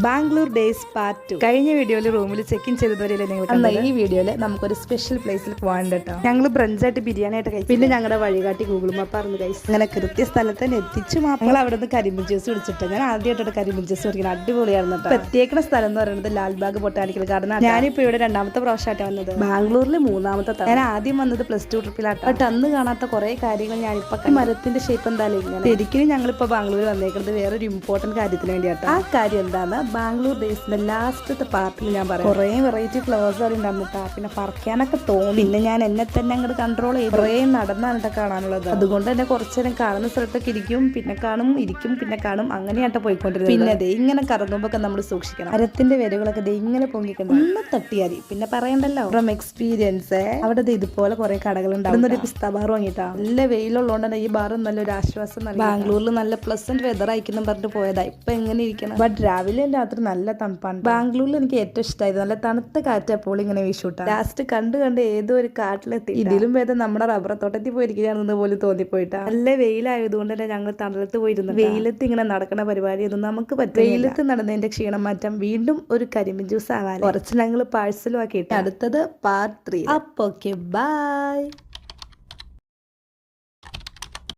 Bangalore days part 2. കഴിഞ്ഞ വീഡിയോയിൽ റൂമിൽ ചെക്ക് ഇൻ ചെയ്തതുവരെയല്ലേ നിങ്ങൾ കണ്ടത്. ഈ വീഡിയോയിൽ നമുക്കൊരു സ്പെഷ്യൽ പ്ലേസിൽ പോകാൻ കേട്ടോ. ഞങ്ങൾ ബ്രഞ്ചായിട്ട് ബിരിയാണി ആയിട്ട് കഴിച്ചു. പിന്നെ ഞങ്ങളുടെ വഴികാട്ടി ഗൂഗിൾ മാപ്പായിരുന്നു കഴിച്ചു. അങ്ങനെ കൃത്യ സ്ഥലത്ത് തന്നെ എത്തിച്ചു. ഞങ്ങൾ അവിടെ നിന്ന് കരിമ്പിൻ ജ്യൂസ് കുടിച്ചിട്ട് ഞാൻ ആദ്യമായിട്ട് കരിമ്പിൻ ജ്യൂസ് കുടിക്കുന്നത് അടിപൊളിയായിരുന്നു കേട്ടോ. എത്തിയേക്കുന്ന സ്ഥലം എന്ന് പറയുന്നത് ലാൽബാഗ് ബൊട്ടാനിക്കൽ ഗാർഡൻ. ഞാനിപ്പോൾ ഇവിടെ രണ്ടാമത്തെ പ്രാവശ്യമായിട്ട് വന്നത്. ബാംഗ്ലൂരിൽ മൂന്നാമത്തെ. ഞാൻ ആദ്യം വന്നത് +2 ട്രിപ്പിലാട്ടോ. ബട്ട് അന്ന് കാണാത്ത കുറെ കാര്യങ്ങൾ ഞാനിപ്പോ മരത്തിന്റെ ഷേപ്പ് എന്തായാലും ഇങ്ങനെ. ശരിക്കും ഞങ്ങളിപ്പോ ബാംഗ്ലൂർ വന്നേക്കുന്നത് വേറൊരു ഇമ്പോർട്ടന്റ് കാര്യത്തിന് വേണ്ടിയാട്ടോ. ആ കാര്യം എന്താണ്, ബാംഗ്ലൂർ ഡേയ്സിന്റെ ലാസ്റ്റത്തെ പാർട്ടിൽ ഞാൻ പറയാം കുറേ വെറൈറ്റി ഫ്ലവേഴ്സ് ഉണ്ടായിരുന്നു. പിന്നെ പറിക്കാനൊക്കെ തോന്നി. പിന്നെ ഞാൻ എന്നെ തന്നെ അങ്ങോട്ട് കൺട്രോൾ ചെയ്ത് കുറേ നടന്നാണ് കാണാനുള്ളത്. അതുകൊണ്ട് തന്നെ കുറച്ചു നേരം കാണുന്ന സ്ഥലത്തൊക്കെ ഇരിക്കും, പിന്നെ കാണും, ഇരിക്കും, പിന്നെ കാണും, അങ്ങനെയായിട്ട് പോയിക്കൊണ്ടിരുന്നത്. പിന്നെ ദേ ഇങ്ങനെ കറങ്ങുമ്പോ നമ്മൾ സൂക്ഷിക്കണം. മരത്തിന്റെ വേരുകളൊക്കെ ദേ ഇങ്ങനെ പൊങ്ങിക്കണം. ഒന്ന് തട്ടിയാതി പിന്നെ പറയണ്ടല്ലോ. ഫ്രം എക്സ്പീരിയൻസ് അവിടെ ഇതുപോലെ കുറെ കടകളുണ്ടാവും. ഒരു പിസ്ത ബാർ വാങ്ങിയിട്ടാ. നല്ല വെയിലുള്ളതുകൊണ്ട് തന്നെ ഈ ബാറും നല്ലൊരു ആശ്വാസം. ബാംഗ്ലൂരിൽ നല്ല പ്ലസന്റ് വെതർ ആയിക്കുന്നു പറഞ്ഞിട്ട് പോയതാ. ഇപ്പൊ എങ്ങനെ ഇരിക്കണം. ബട്ട് രാവിലെ രാത്രി നല്ല തണുപ്പാണ്. ബാംഗ്ലൂരിൽ എനിക്ക് ഏറ്റവും ഇഷ്ടമായത് നല്ല തണുത്ത കാറ്റ് അപ്പോൾ ഇങ്ങനെ വീശൂട്ടാ. ലാസ്റ്റ് കണ്ട് ഏതോ ഒരു കാട്ടിലെത്തി. ഇതിലും ഭേദം നമ്മുടെ റബ്ബർ തോട്ടത്തിൽ പോയിരിക്കുകയാണെന്ന് പോലും തോന്നിപ്പോയിട്ടാ. നല്ല വെയിലായതുകൊണ്ട് തന്നെ ഞങ്ങൾ തണലത്ത് പോയിരുന്നു. വെയിലത്ത് ഇങ്ങനെ നടക്കുന്ന പരിപാടിയൊന്നും നമുക്ക് പറ്റും. വെയിലത്ത് നടന്നതിന്റെ ക്ഷീണം മാറ്റാൻ വീണ്ടും ഒരു കരിമ്പിൻ ജ്യൂസ് ആവാൻ കുറച്ച് ഞങ്ങൾ പാഴ്സലും ആക്കിയിട്ട് അടുത്തത് പാർട്ട് 3. അപ്പൊ ഓക്കെ, ബൈ.